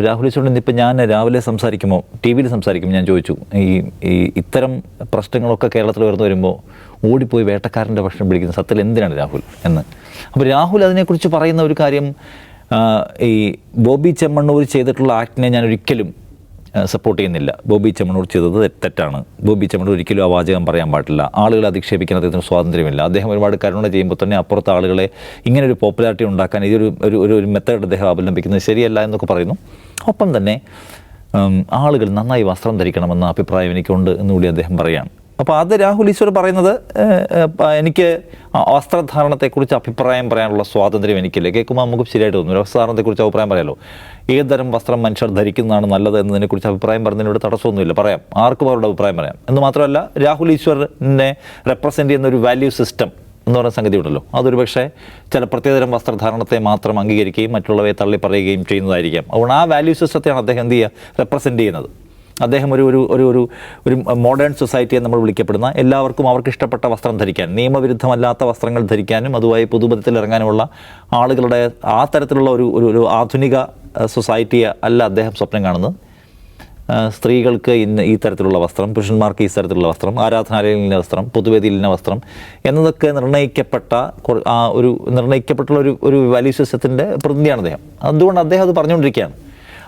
രാഹുൽ ഈശ്വരൻ ഇന്നിപ്പോൾ ഞാൻ രാവിലെ സംസാരിക്കുമ്പോൾ ടി വിയിൽ സംസാരിക്കുമ്പോൾ ഞാൻ ചോദിച്ചു, ഈ ഇത്തരം പ്രശ്നങ്ങളൊക്കെ കേരളത്തിൽ ഉയർന്നു വരുമ്പോൾ ഓടിപ്പോയി വേട്ടക്കാരൻ്റെ ഭക്ഷണം പിടിക്കുന്ന സത്യത്തിൽ എന്തിനാണ് രാഹുൽ എന്ന്. അപ്പോൾ രാഹുൽ അതിനെക്കുറിച്ച് പറയുന്ന ഒരു കാര്യം, ഈ ബോബി ചെമ്മണ്ണൂർ ചെയ്തിട്ടുള്ള ആക്ടിനെ ഞാൻ ഒരിക്കലും സപ്പോർട്ട് ചെയ്യുന്നില്ല. ബോബി ചെമ്മണ്ണൂർ ചെയ്തത് തെറ്റാണ്. ബോബി ചെമ്മണ്ണൂർ ഒരിക്കലും ആ വാചകം പറയാൻ പാടില്ല. ആളുകളെ അധിക്ഷേപിക്കാൻ അദ്ദേഹത്തിന് സ്വാതന്ത്ര്യമില്ല. അദ്ദേഹം ഒരുപാട് കരുണ ചെയ്യുമ്പോൾ തന്നെ അപ്പുറത്തെ ആളുകളെ ഇങ്ങനൊരു പോപ്പുലാരിറ്റി ഉണ്ടാക്കാൻ ഇതൊരു ഒരു മെത്തേഡ് അദ്ദേഹം അവലംബിക്കുന്നത് ശരിയല്ല എന്നൊക്കെ പറയുന്നു. ഒപ്പം തന്നെ ആളുകൾ നന്നായി വസ്ത്രം ധരിക്കണമെന്ന അഭിപ്രായം എനിക്കുണ്ട് എന്നുകൂടി അദ്ദേഹം പറയുകയാണ്. അപ്പോൾ അത് രാഹുൽ ഈശ്വർ പറയുന്നത്, എനിക്ക് വസ്ത്രധാരണത്തെക്കുറിച്ച് അഭിപ്രായം പറയാനുള്ള സ്വാതന്ത്ര്യം എനിക്കില്ല. കേൾക്കുമ്പോൾ നമുക്ക് ശരിയായിട്ട് തോന്നുന്നു. വസ്ത്രധാരണത്തെക്കുറിച്ച് അഭിപ്രായം പറയാമല്ലോ. ഏതുതരം വസ്ത്രം മനുഷ്യർ ധരിക്കുന്നതാണ് നല്ലത് എന്നതിനെക്കുറിച്ച് അഭിപ്രായം പറഞ്ഞതിനോട് തടസ്സമൊന്നുമില്ല, പറയാം. ആർക്കും അവരുടെ അഭിപ്രായം പറയാം. എന്ന് മാത്രമല്ല, രാഹുൽ ഈശ്വറിനെ റെപ്രസെൻ്റ് ചെയ്യുന്ന ഒരു വാല്യൂ സിസ്റ്റം എന്ന് പറയുന്ന സംഗതി ഉണ്ടല്ലോ, അതൊരു പക്ഷേ ചില പ്രത്യേകതരം വസ്ത്രധാരണത്തെ മാത്രം അംഗീകരിക്കുകയും മറ്റുള്ളവയെ തള്ളി പറയുകയും ചെയ്യുന്നതായിരിക്കാം. അതുകൊണ്ട് ആ വാല്യൂ സിസ്റ്റത്തെയാണ് അദ്ദേഹം എന്ത് ചെയ്യുക, റെപ്രസെൻ്റ് ചെയ്യുന്നത്. അദ്ദേഹം ഒരു മോഡേൺ സൊസൈറ്റിയെ നമ്മൾ വിളിക്കപ്പെടുന്ന, എല്ലാവർക്കും അവർക്ക് ഇഷ്ടപ്പെട്ട വസ്ത്രം ധരിക്കാൻ, നിയമവിരുദ്ധമല്ലാത്ത വസ്ത്രങ്ങൾ ധരിക്കാനും അതുമായി പൊതുപഥത്തിൽ ഇറങ്ങാനുമുള്ള ആളുകളുടെ ആ തരത്തിലുള്ള ഒരു ആധുനിക സൊസൈറ്റിയെ അല്ല അദ്ദേഹം സ്വപ്നം കാണുന്നത്. സ്ത്രീകൾക്ക് ഇന്ന് ഈ തരത്തിലുള്ള വസ്ത്രം, പുരുഷന്മാർക്ക് ഈ തരത്തിലുള്ള വസ്ത്രം, ആരാധനാലയങ്ങളിലെ വസ്ത്രം, പൊതുവേദിയിലെ വസ്ത്രം എന്നതൊക്കെ നിർണ്ണയിക്കപ്പെട്ടുള്ള ഒരു വാല്യൂ സിസ്റ്റത്തിൻ്റെ പ്രതിനിധിയാണ് അദ്ദേഹം. അതുകൊണ്ട് അദ്ദേഹം അത് പറഞ്ഞുകൊണ്ടിരിക്കുകയാണ്.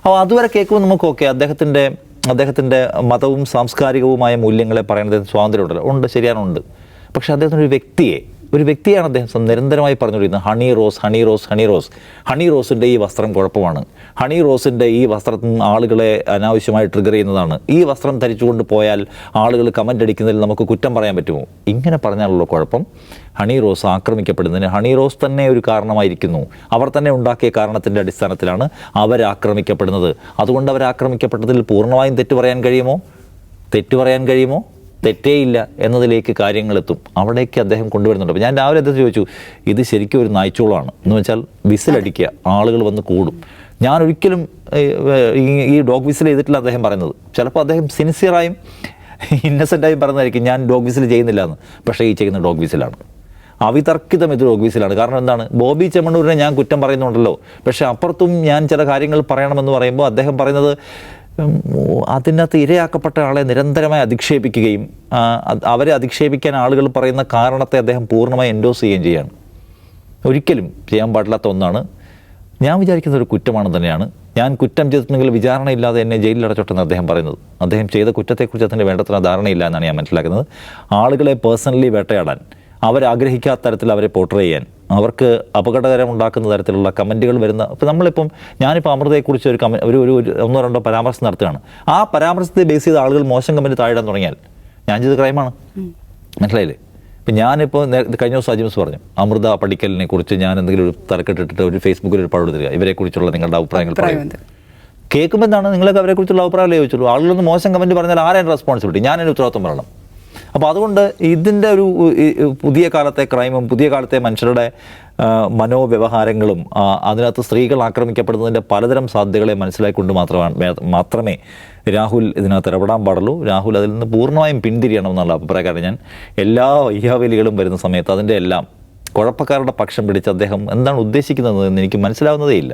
അപ്പോൾ അതുവരെ കേൾക്കുമ്പോൾ നമുക്ക് ഓക്കെ, അദ്ദേഹത്തിൻ്റെ മതവും സാംസ്കാരികവുമായ മൂല്യങ്ങളെ പറയുന്നത് സ്വാതന്ത്ര്യമുണ്ടല്ലോ, ഉണ്ട്, ശരിയാണുണ്ട്. പക്ഷേ അദ്ദേഹത്തിൻ്റെ ഒരു വ്യക്തിയാണ് അദ്ദേഹം നിരന്തരമായി പറഞ്ഞുകൊണ്ടിരുന്നത്, ഹണി റോസിൻ്റെ ഈ വസ്ത്രം കുഴപ്പമാണ്, ഹണി റോസിൻ്റെ ഈ വസ്ത്രത്തിൽ ആളുകളെ അനാവശ്യമായി ട്രിഗർ ചെയ്യുന്നതാണ്, ഈ വസ്ത്രം ധരിച്ചുകൊണ്ട് പോയാൽ ആളുകൾ കമൻ്റ് അടിക്കുന്നതിൽ നമുക്ക് കുറ്റം പറയാൻ പറ്റുമോ? ഇങ്ങനെ പറഞ്ഞാലുള്ള കുഴപ്പം, ഹണി റോസ് ആക്രമിക്കപ്പെടുന്നതിന് ഹണി റോസ് തന്നെ ഒരു കാരണമായിരിക്കുന്നു. അവർ തന്നെ ഉണ്ടാക്കിയ കാരണത്തിൻ്റെ അടിസ്ഥാനത്തിലാണ് അവരാക്രമിക്കപ്പെടുന്നത്. അതുകൊണ്ട് അവരാക്രമിക്കപ്പെട്ടതിൽ പൂർണ്ണമായും തെറ്റ് പറയാൻ കഴിയുമോ? തെറ്റേയില്ല എന്നതിലേക്ക് കാര്യങ്ങളെത്തും. അവിടേക്ക് അദ്ദേഹം കൊണ്ടുവരുന്നുണ്ട്. അപ്പോൾ ഞാൻ രാവിലെ അദ്ദേഹം ചോദിച്ചു, ഇത് ശരിക്കും ഒരു നായ്ച്ചോളാണ് എന്ന് വെച്ചാൽ വിസിലടിക്കുക, ആളുകൾ വന്ന് കൂടും. ഞാൻ ഒരിക്കലും ഈ ഡോഗ് വിസിൽ ചെയ്തിട്ടില്ല അദ്ദേഹം പറയുന്നത്. ചിലപ്പോൾ അദ്ദേഹം സിൻസിയറായും ഇന്നസെൻ്റായും പറയുന്നതായിരിക്കും, ഞാൻ ഡോഗ് വിസിൽ ചെയ്യുന്നില്ല എന്ന്. പക്ഷേ ഈ ചെയ്യുന്ന ഡോഗ് വിസിലാണ്, അവിതർക്കിതം ഇത് ഡോഗ് വിസിലാണ്. കാരണം എന്താണ്, ബോബി ചെമ്മണ്ണൂരിനെ ഞാൻ കുറ്റം പറയുന്നുണ്ടല്ലോ, പക്ഷേ അപ്പുറത്തും ഞാൻ ചില കാര്യങ്ങൾ പറയണമെന്ന് പറയുമ്പോൾ അദ്ദേഹം പറയുന്നത് അതിനകത്ത് ഇരയാക്കപ്പെട്ട ആളെ നിരന്തരമായി അധിക്ഷേപിക്കുകയും അവരെ അധിക്ഷേപിക്കാൻ ആളുകൾ പറയുന്ന കാരണത്തെ അദ്ദേഹം പൂർണ്ണമായി എൻഡോസ് ചെയ്യുകയും ചെയ്യാണ്. ഒരിക്കലും ചെയ്യാൻ പാടില്ലാത്ത ഒന്നാണ്. ഞാൻ വിചാരിക്കുന്ന ഒരു കുറ്റമാണ് തന്നെയാണ്. ഞാൻ കുറ്റം ചെയ്തിട്ടുണ്ടെങ്കിൽ വിചാരണയില്ലാതെ എന്നെ ജയിലിലടച്ചോട്ടെന്ന് അദ്ദേഹം പറയുന്നത്. അദ്ദേഹം ചെയ്ത കുറ്റത്തെക്കുറിച്ച് അതിൻ്റെ വേണ്ടത്ര ധാരണയില്ല എന്നാണ് ഞാൻ മനസ്സിലാക്കുന്നത്. ആളുകളെ പേഴ്സണലി വേട്ടയാടാൻ, അവരാഗ്രഹിക്കാത്ത തരത്തിൽ അവരെ പോർട്രേ ചെയ്യാൻ, അവർക്ക് അപകടകരമുണ്ടാക്കുന്ന തരത്തിലുള്ള കമൻറ്റുകൾ വരുന്ന, ഇപ്പോൾ ഞാനിപ്പോൾ അമൃതയെക്കുറിച്ച് ഒരു ഒന്നോ രണ്ടോ പരാമർശം നടത്തുകയാണ്. ആ പരാമർശത്തെ ബേസ് ചെയ്ത് ആളുകൾ മോശം കമൻറ്റ് താഴെയിടാൻ തുടങ്ങിയാൽ ഞാൻ ചെയ്ത ക്രൈമാണ്. മനസ്സിലായില്ലേ? ഇപ്പം ഞാനിപ്പോൾ കഴിഞ്ഞ ദിവസം അജിംസ് പറഞ്ഞു, അമൃത പടിക്കലിനെ കുറിച്ച് ഞാൻ എന്തെങ്കിലും ഒരു തലക്കെട്ടിട്ടിട്ട് ഒരു ഫേസ്ബുക്കിൽ ഒരു പടം തരിക, ഇവരെക്കുറിച്ചുള്ള നിങ്ങളുടെ അഭിപ്രായങ്ങൾ പറയുന്നത് കേൾക്കുമ്പോൾ എന്താണ്, നിങ്ങൾക്ക് അവരെക്കുറിച്ചുള്ള അഭിപ്രായമല്ലേ ചോദിച്ചുള്ളൂ. ആളുകളൊന്ന് മോശം കമൻറ്റ് പറഞ്ഞാൽ ആരാണ് റെസ്പോൺസിബിലിറ്റി? ഞാനതിന് ഉത്തരവാദിത്വം പറയണം. അപ്പോൾ അതുകൊണ്ട് ഇതിൻ്റെ പുതിയ കാലത്തെ ക്രൈമും പുതിയ കാലത്തെ മനുഷ്യരുടെ മനോവ്യവഹാരങ്ങളും അതിനകത്ത് സ്ത്രീകൾ ആക്രമിക്കപ്പെടുന്നതിൻ്റെ പലതരം സാധ്യതകളെ മനസ്സിലാക്കിക്കൊണ്ട് മാത്രമേ രാഹുൽ ഇതിനകത്ത് ഇടപെടാൻ പാടുള്ളൂ. രാഹുൽ അതിൽ നിന്ന് പൂർണ്ണമായും പിന്തിരിയണമെന്നുള്ള അഭിപ്രായക്കാരൻ ഞാൻ. എല്ലാ വയ്യാവലികളും വരുന്ന സമയത്ത് അതിൻ്റെ എല്ലാം കുഴപ്പക്കാരുടെ പക്ഷം പിടിച്ച് അദ്ദേഹം എന്താണ് ഉദ്ദേശിക്കുന്നതെന്ന് എനിക്ക് മനസ്സിലാവുന്നതേ ഇല്ല.